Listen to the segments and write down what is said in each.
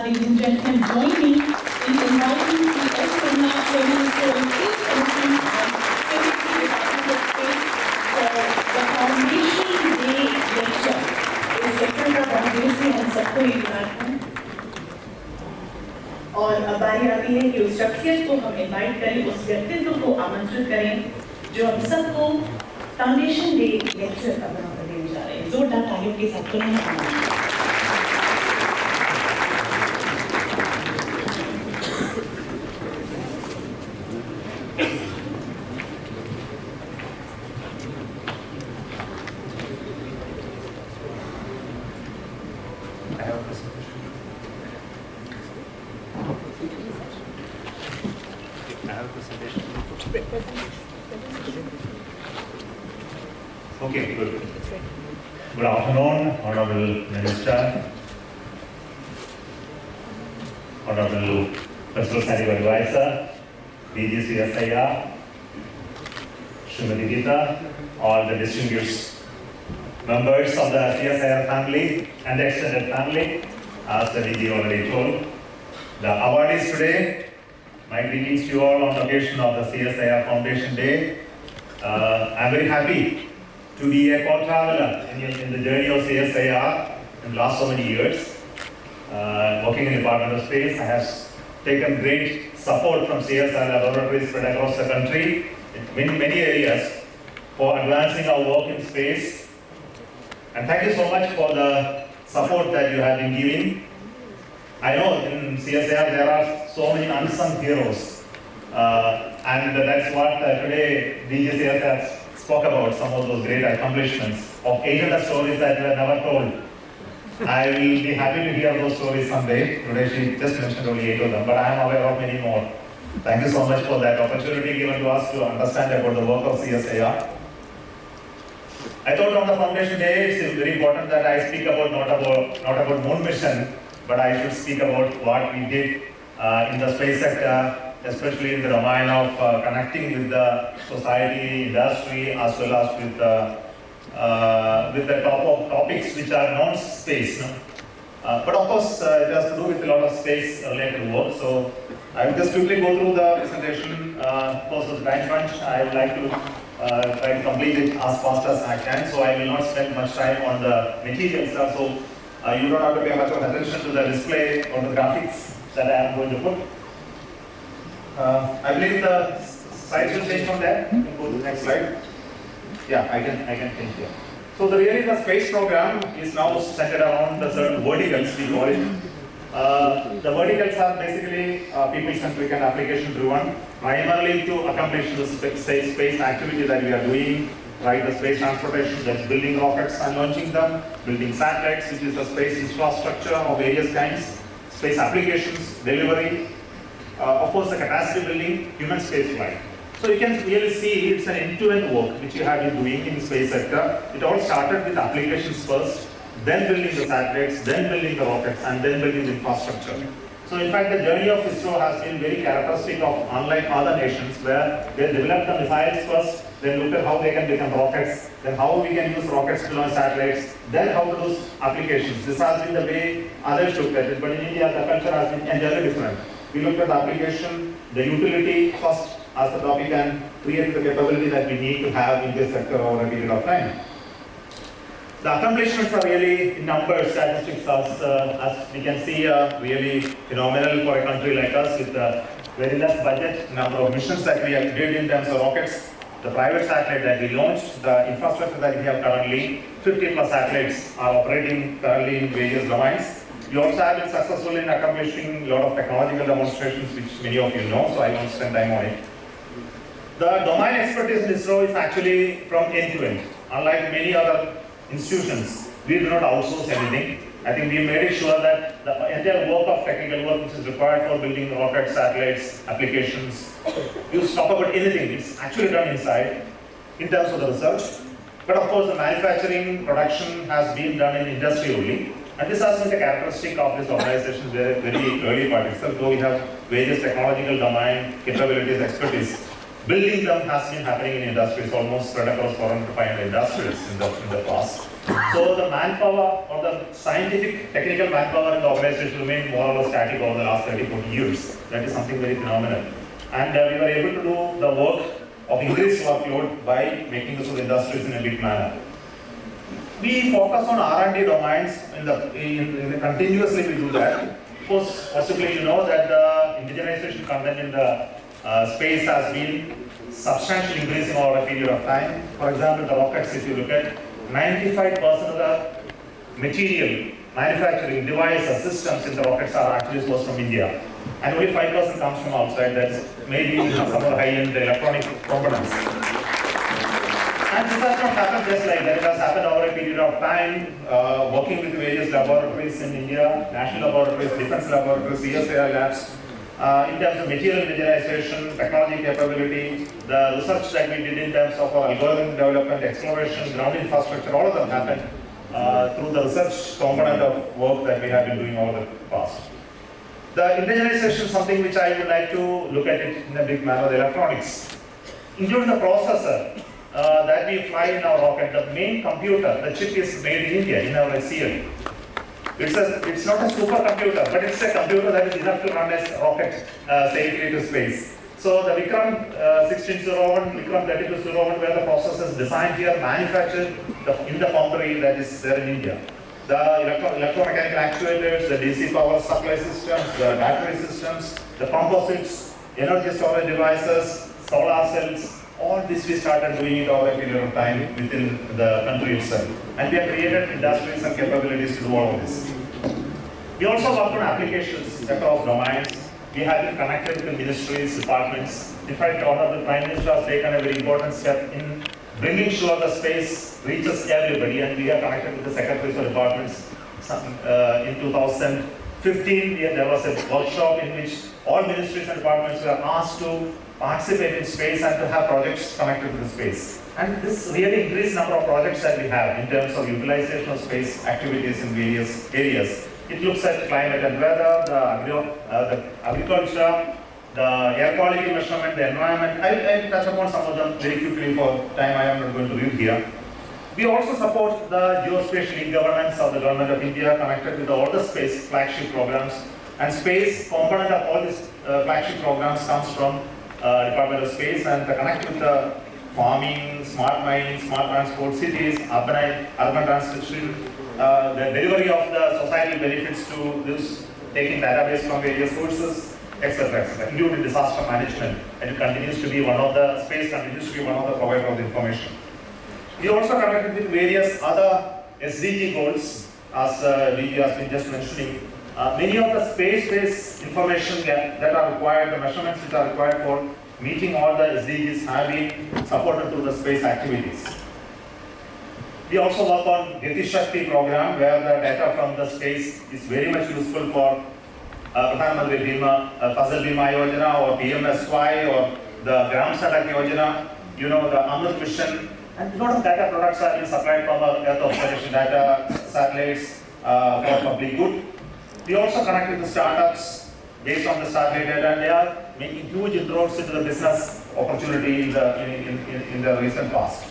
ladies and gentlemen, join me in inviting the SOMANATH Chairman ISRO Space Commission and Secretary Department of Space for the Foundation Day lecture. इस sector का foundation हम सबको ही याद है और अब बारी आती है कि उस शख्सियत को हम इनवाइट करें, उस व्यक्तित्व को आमंत्रित करें जो हम सबको फाउंडेशन डे लेक्चर का बना कर देने जा रहे हैं। जोरदार तालियों के साथ सुनिए। Okay, good. Good afternoon, Honorable Minister, Honorable Principal Scientific Advisor, DG CSIR, Srimati Gita, all the distinguished members of the CSIR family and the extended family, as the DG already told. The awardees today, my greetings to you all on the occasion of the CSIR Foundation Day. I'm very happy to be a co-traveler in the journey of CSIR in the last so many years. Working in the Department of Space, I have taken great support from CSIR laboratories spread across the country in many areas for advancing our work in space. And thank you so much for the support that you have been giving. I know in CSIR there are so many unsung heroes, and that's what today DG CSIR spoke about, some of those great accomplishments of 800 stories that were never told. I will be happy to hear those stories someday. Today she just mentioned only 8 of them, but I am aware of many more. Thank you so much for that opportunity given to us to understand about the work of CSIR. I thought on the Foundation Day it's very important that I speak about not about moon mission, but I should speak about what we did in the space sector, especially in the domain of connecting with the society, industry, as well as with the topics which are non-space. No? But of course, it has to do with a lot of space-related work. So I will just quickly go through the presentation. Because of the time crunch, I would like to try to complete it as fast as I can. So I will not spend much time on the material stuff. So you don't have to pay much of attention to the display or the graphics that I am going to put. I believe the slides will change from there. You can go to the next slide. Yeah, I can change here. So the space program is now centered around the certain verticals, we call it. The verticals are basically people-centric and application-driven, primarily to accomplish the space activity that we are doing, right? The space transportation, that's building rockets and launching them, building satellites, which is the space infrastructure of various kinds, space applications, delivery, of course the capacity building, human space flight. So you can really see it's an end-to-end work which you have been doing in the space sector. It all started with applications first, then building the satellites, then building the rockets, and then building the infrastructure. So in fact, the journey of ISRO has been very characteristic of unlike other nations where they developed the missiles first, then looked at how they can become rockets, then how we can use rockets to launch satellites, then how to do applications. This has been the way others looked at it, but in India the culture has been entirely different. We looked at the application, the utility first as the topic, and create the capability that we need to have in this sector over a period of time. The accomplishments are really in numbers, statistics, as we can see, really phenomenal for a country like us with a very less budget, number of missions that we have did in terms of rockets, the private satellite that we launched, the infrastructure that we have currently, 50 plus satellites are operating currently in various domains. We also have been successful in accomplishing a lot of technological demonstrations, which many of you know, so I won't spend time on it. The domain expertise in ISRO is actually from end to end. Unlike many other institutions, we do not outsource anything. I think we made it sure that the entire work of technical work which is required for building rockets, satellites, applications, you talk about anything, it's actually done inside in terms of the research. But of course, the manufacturing, production has been done in industry only. And this has been the characteristic of this organization very early part itself, though we have various technological domain capabilities, expertise. building them has been happening in industries, almost spread across 400 to 500 industries in the past. So the manpower or the scientific, technical manpower in the organization remained more or less static over the last 30, 40 years. That is something very phenomenal. And we were able to do the work of increased workload by making use of industries in a big manner. We focus on R&D domains continuously we do that. Of course, possibly you know that the indigenization content in the space has been substantially increasing over a period of time. For example, the rockets, if you look at 95% of the material, manufacturing, devices, systems in the rockets are actually sourced from India. And only 5% comes from outside, that's maybe some of the high-end electronic components. And this has not happened just like that. It has happened over a period of time, working with various laboratories in India, national laboratories, defense laboratories, CSIR labs. In terms of material indigenization, technology capability, the research that we did in terms of algorithm development, exploration, ground infrastructure, all of them happened through the research component of work that we have been doing over the past. The indigenization is something which I would like to look at it in a big manner, the electronics, including the processor that we fly in our rocket. The main computer, the chip is made in India, in our SCL. It's not a supercomputer, but it's a computer that is enough to run a rocket safely to space. So the Vikram 1601, Vikram 3201, where the processors designed here, manufactured in the foundry that is there in India. The electromechanical actuators, the DC power supply systems, the battery systems, the composites, energy storage devices, solar cells, all this we started doing it over a period of time within the country itself. And we have created industries and capabilities to do all of this. We also work on applications across domains. We have been connected with ministries, departments. In fact, the Prime Minister has taken a very important step in bringing sure the space reaches everybody, and we are connected with the secretaries of departments. In 2015, there was a workshop in which all ministries and departments were asked to participate in space and to have projects connected to the space. And this really increased number of projects that we have in terms of utilization of space activities in various areas. It looks at climate and weather, the agriculture, the air quality measurement, the environment. I'll touch upon some of them very quickly for time. I am not going to read here. We also support the geospatial governance of the Government of India, connected with all the space flagship programs. And space component of all these flagship programs comes from Department of Space, and the connect with the farming, smart mining, smart transport, cities, urban transition, the delivery of the societal benefits to this, taking database from various sources, etc., etc., including disaster management. And it continues to be one of the, space continues to be one of the provider of the information. We also connected with various other SDG goals, as DG has been just mentioning. Many of the space-based information that are required, the measurements which are required for meeting all the SDGs have been supported through the space activities. We also work on Gati Shakti program, where the data from the space is very much useful for Pradhan Mantri Bima, Fasal Bima Yojana, or PMSY, or the Gram Sadak Yojana, the Amrit Mission, and a lot of data products are being supplied from our Earth observation data satellites for public good. We also connect with the startups based on the satellite data, and they are making huge inroads into the business opportunity in the recent past.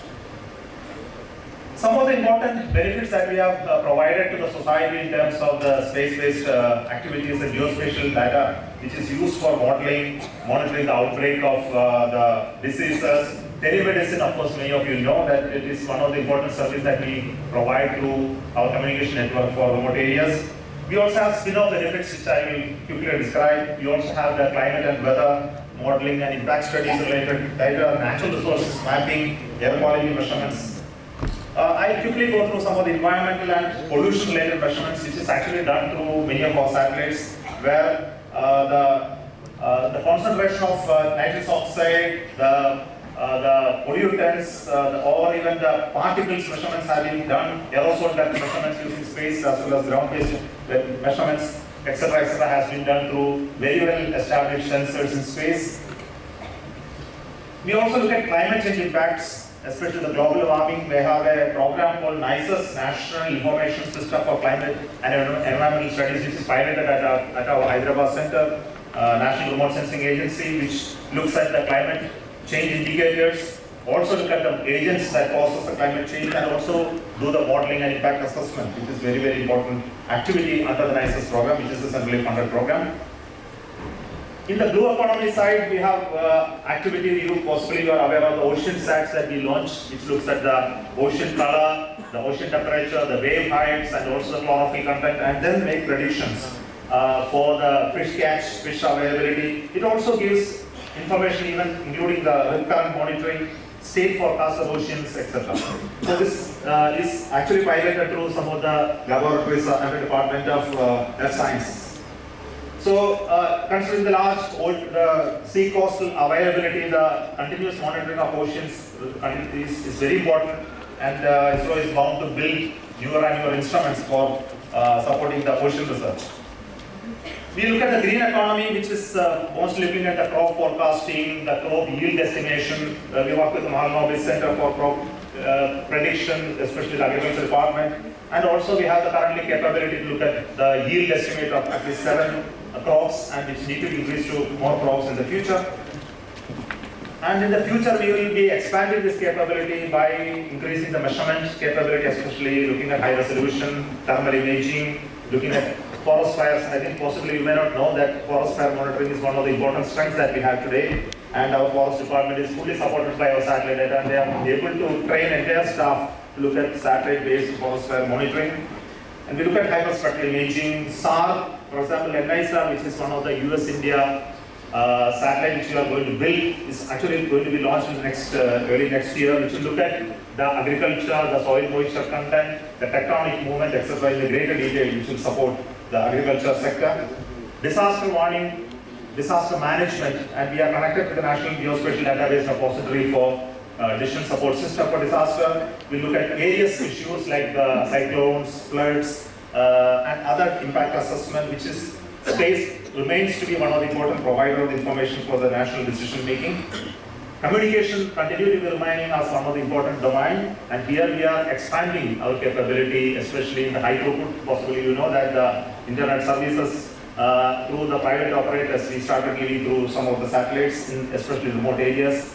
Some of the important benefits that we have provided to the society in terms of the space-based activities and geospatial data, which is used for modeling, monitoring the outbreak of the diseases. Telemedicine, of course, many of you know that it is one of the important services that we provide to our communication network for remote areas. We also have spin-off benefits, which I will quickly describe. We also have the climate and weather modeling and impact studies related data, natural resources mapping, air quality measurements. I'll quickly go through some of the environmental and pollution-related measurements, which is actually done through many of our satellites, where the concentration of nitrous oxide, the pollutants, or even the particles measurements have been done, aerosol depth measurements using space as well as ground-based measurements, etc., has been done through very well established sensors in space. We also look at climate change impacts, especially the global warming. We have a program called NICES, National Information System for Climate and Environmental Studies, which is piloted at our Hyderabad Center, National Remote Sensing Agency, which looks at the climate change indicators, also look at the agents that causes the climate change, and also do the modeling and impact assessment, which is very, very important activity under the NISES program, which is the centrally funded program. In the blue economy side, we have activity, you possibly are aware of the ocean sats that we launched, which looks at the ocean color, the ocean temperature, the wave heights, and also the chlorophyll content, and then make predictions for the fish catch, fish availability. It also gives information even including the current monitoring, state forecast of oceans, etc. So this is actually piloted through some of the laboratories and the Department of Earth Sciences. So, considering the large sea coastal availability, the continuous monitoring of oceans is very important, and ISRO is bound to build newer and newer instruments for supporting the ocean research. We look at the green economy, which is mostly looking at the crop forecasting, the crop yield estimation. We work with the Mahalanobis Center for Crop Prediction, especially the Agriculture Department, and also we have the currently capability to look at the yield estimate of at least 7 crops, and which need to increase to more crops in the future. And in the future, we will be expanding this capability by increasing the measurement capability, especially looking at high resolution, thermal imaging, looking at forest fires. And I think possibly you may not know that forest fire monitoring is one of the important strengths that we have today. And our forest department is fully supported by our satellite data, and they are able to train entire staff to look at satellite-based forest fire monitoring. And we look at hyperspectral imaging, SAR, for example, NISRO, which is one of the US-India satellite which we are going to build, is actually going to be launched in the next early next year, which will look at the agriculture, the soil moisture content, the tectonic movement, etc. in a greater detail, which will support the agriculture sector. Disaster warning, disaster management, and we are connected to the National Geospatial Database Repository for decision support system for disaster. We look at various issues like the cyclones, floods, and other impact assessment, which is space remains to be one of the important provider of information for the national decision making. Communication continue to be remaining as one of the important domain, and here we are expanding our capability, especially in the high throughput. Possibly you know that the internet services through the private operators, we started giving through some of the satellites in especially remote areas.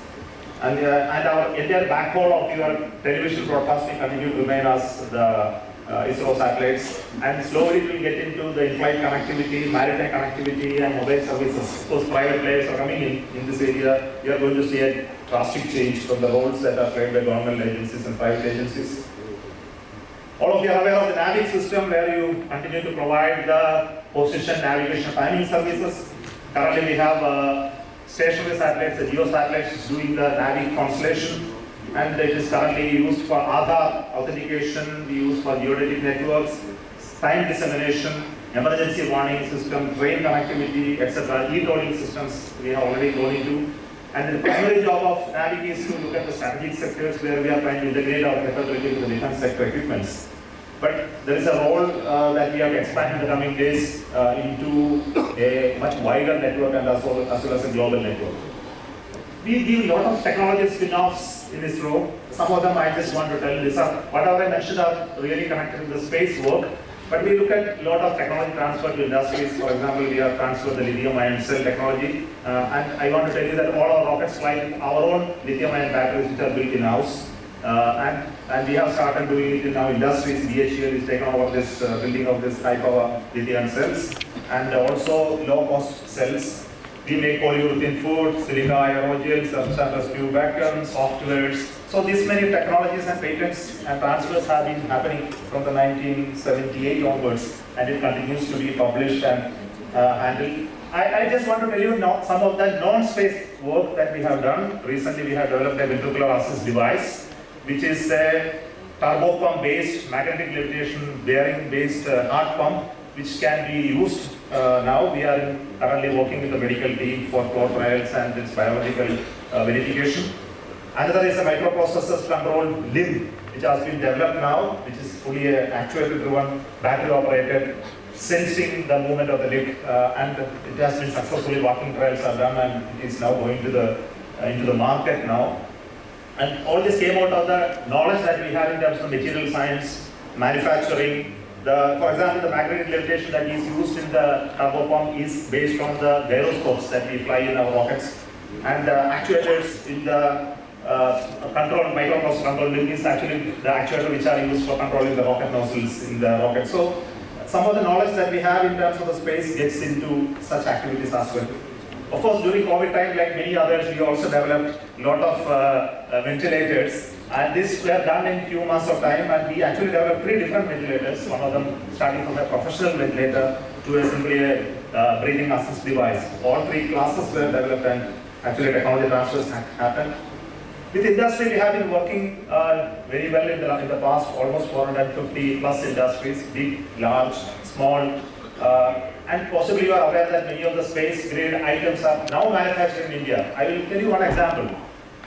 And our entire backhaul of your television broadcasting continue to remain as the ISRO satellites, and slowly we will get into the in-flight connectivity, maritime connectivity, and mobile services. Those private players are coming in this area. We are going to see a drastic change from the roles that are played by government agencies and private agencies. All of you are aware of the NAVIC system, where you continue to provide the position, navigation, timing services. Currently, we have stationary satellites, the geo satellites, doing the NAVIC constellation. And it is currently used for Aadhaar authentication, we use for geodetic networks, time dissemination, emergency warning system, train connectivity, etc. E-tolling systems we have already gone into. And the primary job of NAVIC is to look at the strategic sectors where we are trying to integrate our capability with the defense sector equipments. But there is a role that we have expanded in the coming days into a much wider network, and as well as a global network. We give a lot of technology spin-offs in this row. Some of them I just want to tell you. Whatever I mentioned are really connected to the space work. But we look at a lot of technology transfer to industries. For example, we have transferred the lithium-ion cell technology. And I want to tell you that all our rockets fly with our own lithium-ion batteries, which are built in-house. And we have started doing it in our industries. DHL is taken over this building of this high-power lithium cells. And also low-cost cells. We make polyurethane food, silica aerogels, substance rescue vacuum, softwares. So these many technologies and patents and transfers have been happening from the 1978 onwards, and it continues to be published and handled. I just want to tell you now some of the non-space work that we have done. Recently, we have developed a ventricular assist device, which is a turbopump-based, magnetic levitation bearing-based heart pump, which can be used now. We are currently working with the medical team for core trials and its biological verification. Another is a microprocessors controlled limb, which has been developed now, which is fully actuator-driven, battery-operated, sensing the movement of the leg, and it has been successfully working trials are done, and it is now going to into the market now. And all this came out of the knowledge that we have in terms of material science, manufacturing. For example, the magnetic levitation that is used in the turbopump is based on the gyroscopes that we fly in our rockets. and actuators in the microprocessor control link is actually the actuator which are used for controlling the rocket nozzles in the rocket. So some of the knowledge that we have in terms of the space gets into such activities as well. Of course, during COVID time, like many others, we also developed a lot of ventilators, and this were done in few months of time, and we actually developed 3 different ventilators, one of them starting from a professional ventilator to a simply a breathing assist device. All 3 classes were developed and actually technology transfers happened. With industry, we have been working very well in the past, almost 450 plus industries, big, large, small, and possibly you are aware that many of the space grade items are now manufactured in India. I will tell you one example.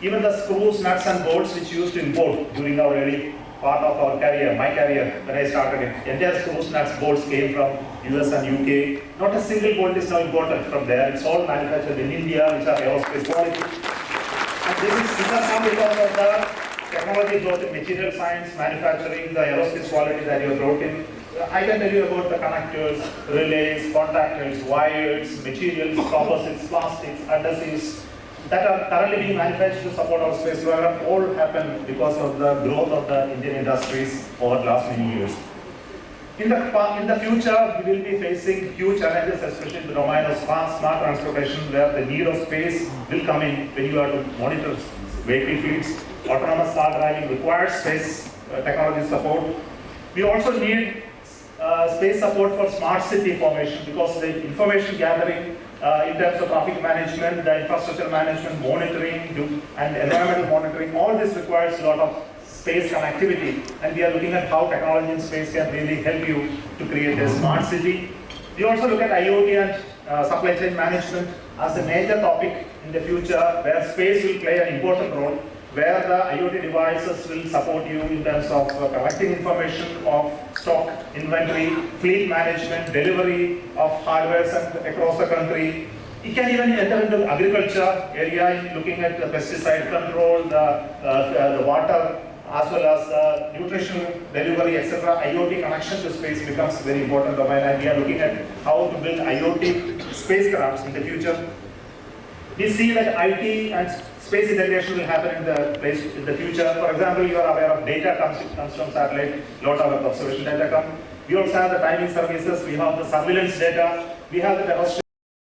Even the screws, nuts and bolts which we used to import during our early part of our career, my career, when I started it, entire screws, nuts, bolts came from US and UK. Not a single bolt is now imported from there. It's all manufactured in India, which are aerospace quality. And these are some because of the technology growth in material science, manufacturing, the aerospace quality that you have brought in. I can tell you about the connectors, relays, contactors, wires, materials, composites, plastics, adhesives that are currently being manufactured to support our space program. All happened because of the growth of the Indian industries over the last many years. In the future, we will be facing huge challenges, especially in the domain of smart transportation, where the need of space will come in when you are to monitor vehicle fleets. Autonomous car driving requires space technology support. We also need space support for smart city information, because the information gathering in terms of traffic management, the infrastructure management, monitoring, and environmental monitoring, all this requires a lot of space connectivity, and we are looking at how technology in space can really help you to create a smart city. We also look at IoT and supply chain management as a major topic in the future, where space will play an important role, where the IoT devices will support you in terms of collecting information of stock, inventory, fleet management, delivery of hardware across the country. It can even enter into agriculture area, looking at the pesticide control, the water, as well as nutrition delivery, etc. IoT connection to space becomes a very important domain, and we are looking at how to build IoT spacecrafts in the future. We see that IT and space integration will happen in the future. For example, you are aware of data comes from satellite, lot of observation data come. We also have the timing services, we have the surveillance data, we have the